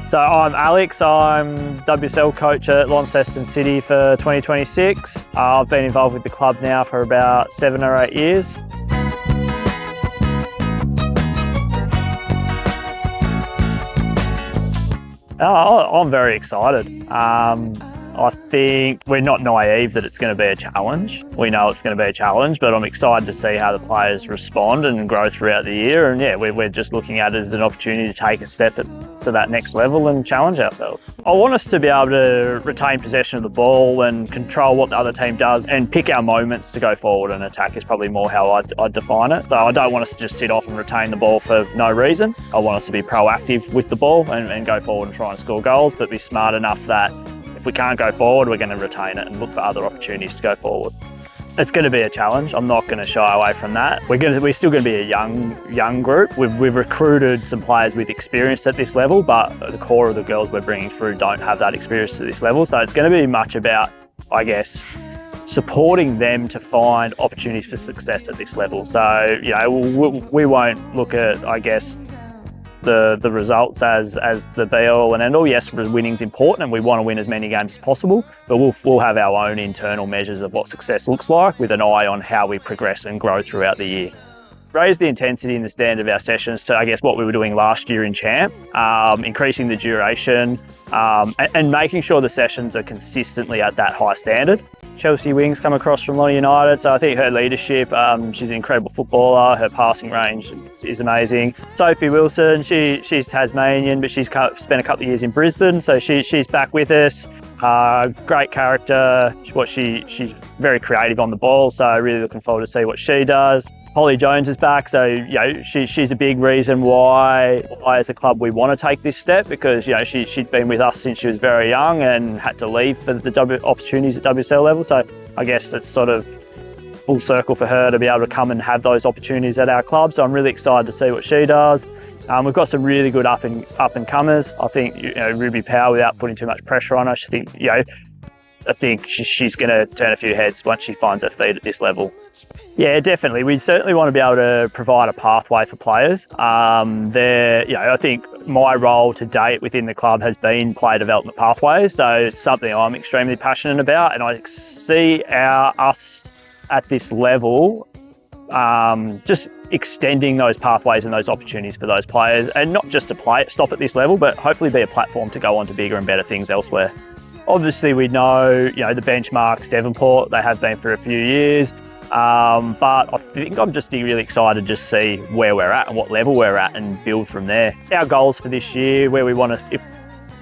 So I'm Alex, I'm WSL coach at Launceston City for 2026. I've been involved with the club now for about 7 or 8 years. I'm very excited. I think we're not naive that it's going to be a challenge. We know it's going to be a challenge, but I'm excited to see how the players respond and grow throughout the year. And yeah, we're just looking at it as an opportunity to take a step to that next level and challenge ourselves. I want us to be able to retain possession of the ball and control what the other team does and pick our moments to go forward and attack is probably more how I'd define it. So I don't want us to just sit off and retain the ball for no reason. I want us to be proactive with the ball and go forward and try and score goals, but be smart enough that if we can't go forward, we're going to retain it and look for other opportunities to go forward. It's going to be a challenge. I'm not going to shy away from that. We're still going to be a young group. We've recruited some players with experience at this level, but the core of the girls we're bringing through don't have that experience at this level. So it's going to be much about, I guess, supporting them to find opportunities for success at this level. So, you know, we won't look at, I guess, the results as the be all and end all. Yes, winning's important and we want to win as many games as possible, but we'll have our own internal measures of what success looks like with an eye on how we progress and grow throughout the year. Raise the intensity and the standard of our sessions to, I guess, what we were doing last year in Champ, increasing the duration and making sure the sessions are consistently at that high standard. Chelsea Wings come across from London United, so I think her leadership, she's an incredible footballer, her passing range is amazing. Sophie Wilson, she's Tasmanian, but she's spent a couple of years in Brisbane, so she's back with us. Great character, she's very creative on the ball, so really looking forward to see what she does. Holly Jones is back, so you know she's a big reason why as a club we want to take this step, because you know she'd been with us since she was very young and had to leave for the opportunities at WSL level. So I guess it's sort of full circle for her to be able to come and have those opportunities at our club. So I'm really excited to see what she does. We've got some really good up and comers. I think Ruby Power, without putting too much pressure on her, I think she's going to turn a few heads once she finds her feet at this level. Yeah, definitely. We certainly want to be able to provide a pathway for players. I think my role to date within the club has been player development pathways. So it's something I'm extremely passionate about, and I see us at this level just extending those pathways and those opportunities for those players, and not just to stop at this level, but hopefully be a platform to go on to bigger and better things elsewhere. Obviously, we know, the benchmarks, Devonport, they have been for a few years. But I think I'm just really excited to just see where we're at and what level we're at and build from there. Our goals for this year, where we want to, if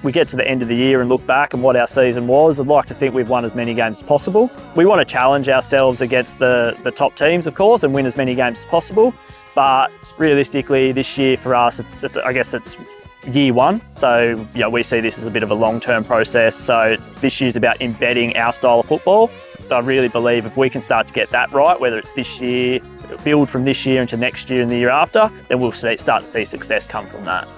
we get to the end of the year and look back and what our season was, I'd like to think we've won as many games as possible. We want to challenge ourselves against the top teams, of course, and win as many games as possible. But realistically, this year for us, it's year one. So, we see this as a bit of a long-term process. So this year's about embedding our style of football. So I really believe if we can start to get that right, whether it's this year, build from this year into next year and the year after, then we'll start to see success come from that.